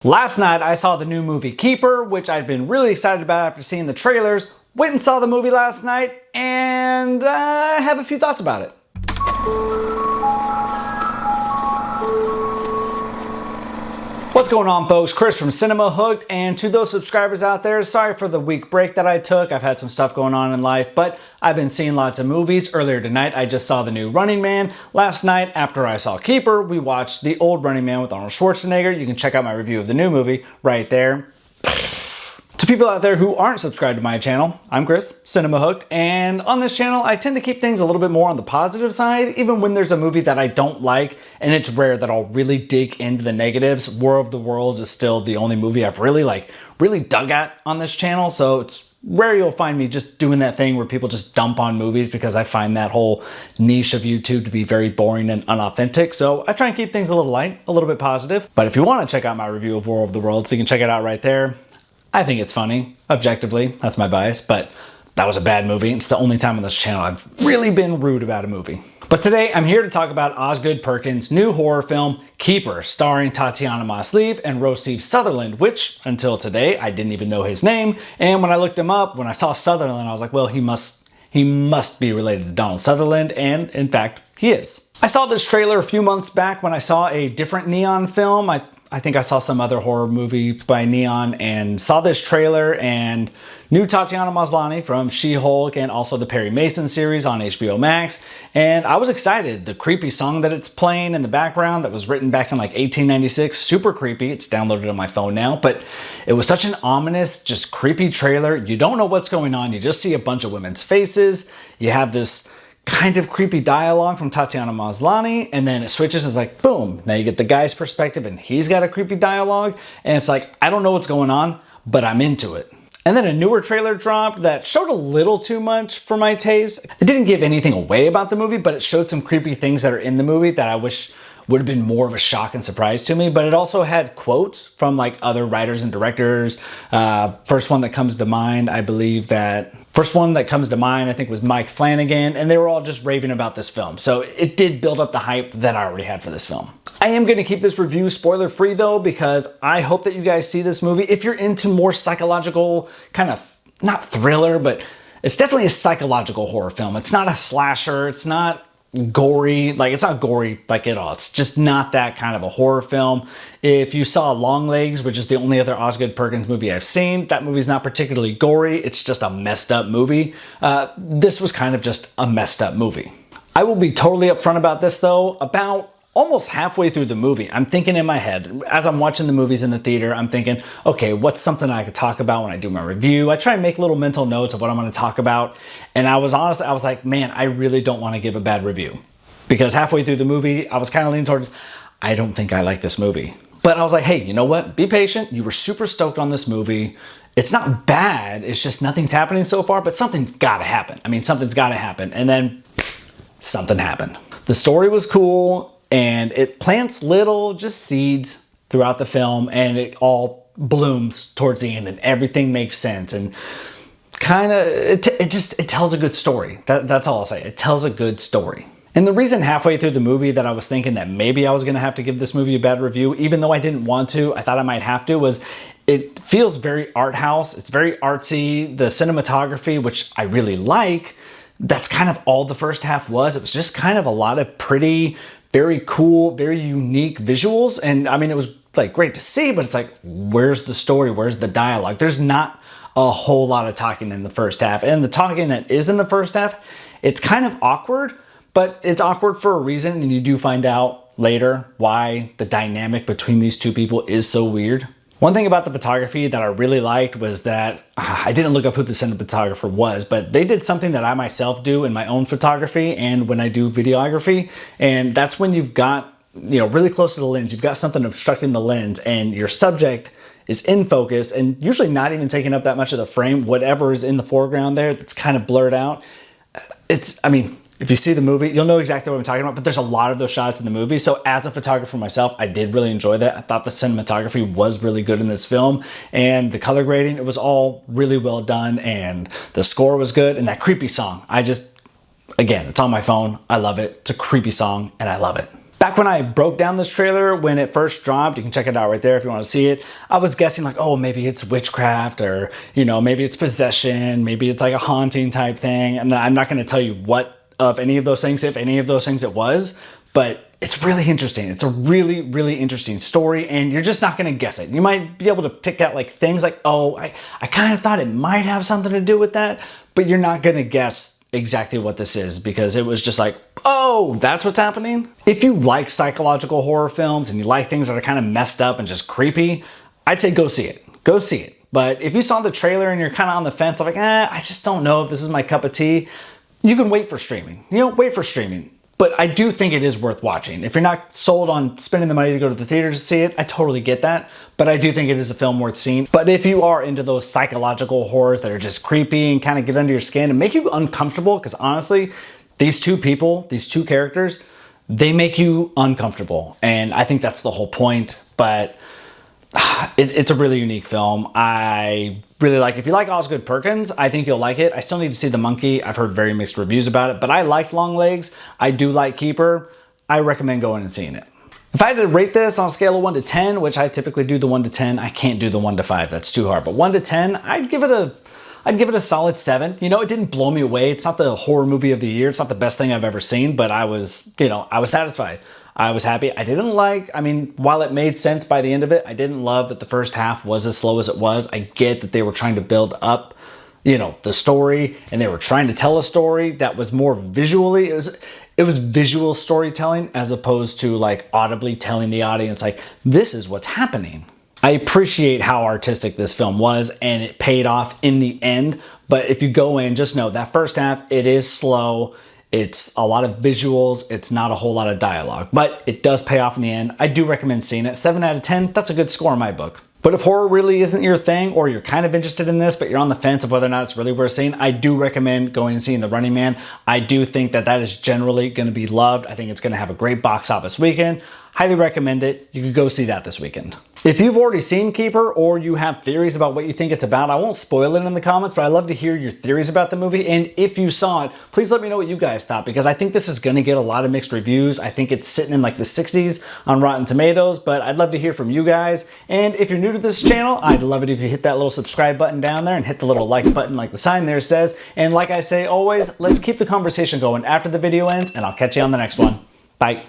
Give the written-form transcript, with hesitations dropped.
Last night I saw the new movie Keeper, which I'd been really excited about after seeing the trailers. Went and saw the movie last night, and I have a few thoughts about it. What's going on, folks? Chris from Cinema Hooked, and to those subscribers out there, sorry for the week break that I took. I've had some stuff going on in life, but I've been seeing lots of movies. Earlier tonight, I just saw the new Running Man. Last night, after I saw Keeper, we watched the old Running Man with Arnold Schwarzenegger. You can check out my review of the new movie right there. To people out there who aren't subscribed to my channel, I'm Chris, Cinema Hooked, and on this channel I tend to keep things a little bit more on the positive side, even when there's a movie that I don't like, and it's rare that I'll really dig into the negatives. War of the Worlds is still the only movie I've really dug at on this channel, so it's rare you'll find me just doing that thing where people just dump on movies, because I find that whole niche of YouTube to be very boring and unauthentic. So I try and keep things a little light, a little bit positive. But if you want to check out my review of War of the Worlds, you can check it out right there. I think it's funny, objectively. That's my bias, but that was a bad movie. It's the only time on this channel I've really been rude about a movie. But today I'm here to talk about Osgood Perkins' new horror film, Keeper, starring Tatiana Maslany and Rossif Sutherland, which until today I didn't even know his name. And when I looked him up, when I saw Sutherland, I was like, well, he must be related to Donald Sutherland, and in fact, he is. I saw this trailer a few months back when I saw a different Neon film. I think I saw some other horror movie by Neon and saw this trailer and knew Tatiana Maslany from She-Hulk and also the Perry Mason series on HBO Max. And I was excited. The creepy song that it's playing in the background that was written back in like 1896, super creepy. It's downloaded on my phone now, but it was such an ominous, just creepy trailer. You don't know what's going on. You just see a bunch of women's faces. You have this kind of creepy dialogue from Tatiana Maslany, and then it switches. It's like, boom, now you get the guy's perspective and he's got a creepy dialogue, and it's like, I don't know what's going on, but I'm into it. And then a newer trailer dropped that showed a little too much for my taste. It didn't give anything away about the movie, but it showed some creepy things that are in the movie that I wish would have been more of a shock and surprise to me. But it also had quotes from like other writers and directors. First one that comes to mind, I think was Mike Flanagan, and they were all just raving about this film. So it did build up the hype that I already had for this film. I am going to keep this review spoiler free though, because I hope that you guys see this movie. If you're into more psychological, kind of, not thriller, but it's definitely a psychological horror film. It's not a slasher. It's not gory, it's not gory like at all. It's just not that kind of a horror film. If you saw Longlegs, which is the only other Osgood Perkins movie I've seen, that movie's not particularly gory. It's just a messed up movie. This was kind of just a messed up movie. I will be totally upfront about this though. About almost halfway through the movie, I'm thinking in my head, as I'm watching the movies in the theater, I'm thinking, okay, what's something I could talk about when I do my review? I try and make little mental notes of what I'm going to talk about. And I was honest, I was like, man, I really don't want to give a bad review. Because halfway through the movie, I was kind of leaning towards, I don't think I like this movie. But I was like, hey, you know what? Be patient. You were super stoked on this movie. It's not bad. It's just nothing's happening so far, but something's got to happen. I mean, something's got to happen. And then something happened. The story was cool. And it plants little just seeds throughout the film, and it all blooms towards the end, and everything makes sense, and kind of it tells a good story. That's all I'll say. It tells a good story. And the reason halfway through the movie that I was thinking that maybe I was going to have to give this movie a bad review, even though I didn't want to, I thought I might have to, was it feels very art house. It's very artsy. The cinematography, which I really like, that's kind of all the first half was. It was just kind of a lot of pretty, very cool, very unique visuals. And I mean, it was like great to see, but it's like, where's the story? Where's the dialogue? There's not a whole lot of talking in the first half. And the talking that is in the first half, it's kind of awkward, but it's awkward for a reason. And you do find out later why the dynamic between these two people is so weird. One thing about the photography that I really liked was that I didn't look up who the cinematographer was, but they did something that I myself do in my own photography and when I do videography. And that's when you've got, really close to the lens, you've got something obstructing the lens and your subject is in focus and usually not even taking up that much of the frame. Whatever is in the foreground there that's kind of blurred out. If you see the movie, you'll know exactly what I'm talking about, but there's a lot of those shots in the movie. So as a photographer myself, I did really enjoy that. I thought the cinematography was really good in this film, and the color grading, it was all really well done, and the score was good, and that creepy song, again, it's on my phone. I love it. It's a creepy song, and I love it. Back when I broke down this trailer, when it first dropped, you can check it out right there if you want to see it, I was guessing like, oh, maybe it's witchcraft, or, you know, maybe it's possession, maybe it's like a haunting type thing. And I'm not going to tell you what of any of those things, if any of those things it was, but it's really interesting. It's a really, really interesting story, and you're just not going to guess it. You might be able to pick out like things like, oh, I kind of thought it might have something to do with that, but you're not going to guess exactly what this is, because it was just like, oh, that's what's happening. If you like psychological horror films and you like things that are kind of messed up and just creepy, I'd say go see it. Go see it. But if you saw the trailer and you're kind of on the fence, like, I just don't know if this is my cup of tea, you can wait for streaming. You know, wait for streaming. But I do think it is worth watching. If you're not sold on spending the money to go to the theater to see it, I totally get that. But I do think it is a film worth seeing. But if you are into those psychological horrors that are just creepy and kind of get under your skin and make you uncomfortable, because honestly, these two people, these two characters, they make you uncomfortable. And I think that's the whole point. But it's a really unique film. I really like it. If you like Osgood Perkins, I think you'll like it. I still need to see The Monkey. I've heard very mixed reviews about it, but I liked Longlegs. I do like Keeper. I recommend going and seeing it. If I had to rate this on a scale of 1 to 10, which I typically do the 1 to 10, I can't do the 1 to 5. That's too hard. But 1 to 10, I'd give it a solid 7. You know, it didn't blow me away. It's not the horror movie of the year. It's not the best thing I've ever seen, but I was satisfied. I was happy. While it made sense by the end of it, I didn't love that the first half was as slow as it was. I get that they were trying to build up, you know, the story, and they were trying to tell a story that was more visually, it was visual storytelling as opposed to like audibly telling the audience like, this is what's happening. I appreciate how artistic this film was, and it paid off in the end. But if you go in, just know that first half, it is slow. It's a lot of visuals. It's not a whole lot of dialogue, but it does pay off in the end. I do recommend seeing it. 7 out of 10, that's a good score in my book. But if horror really isn't your thing, or you're kind of interested in this, but you're on the fence of whether or not it's really worth seeing, I do recommend going and seeing The Running Man. I do think that that is generally going to be loved. I think it's going to have a great box office weekend. Highly recommend it. You could go see that this weekend. If you've already seen Keeper, or you have theories about what you think it's about, I won't spoil it in the comments, but I'd love to hear your theories about the movie. And if you saw it, please let me know what you guys thought, because I think this is going to get a lot of mixed reviews. I think it's sitting in like the 60s on Rotten Tomatoes, but I'd love to hear from you guys. And if you're new to this channel, I'd love it if you hit that little subscribe button down there and hit the little like button like the sign there says. And like I say always, let's keep the conversation going after the video ends, and I'll catch you on the next one. Bye.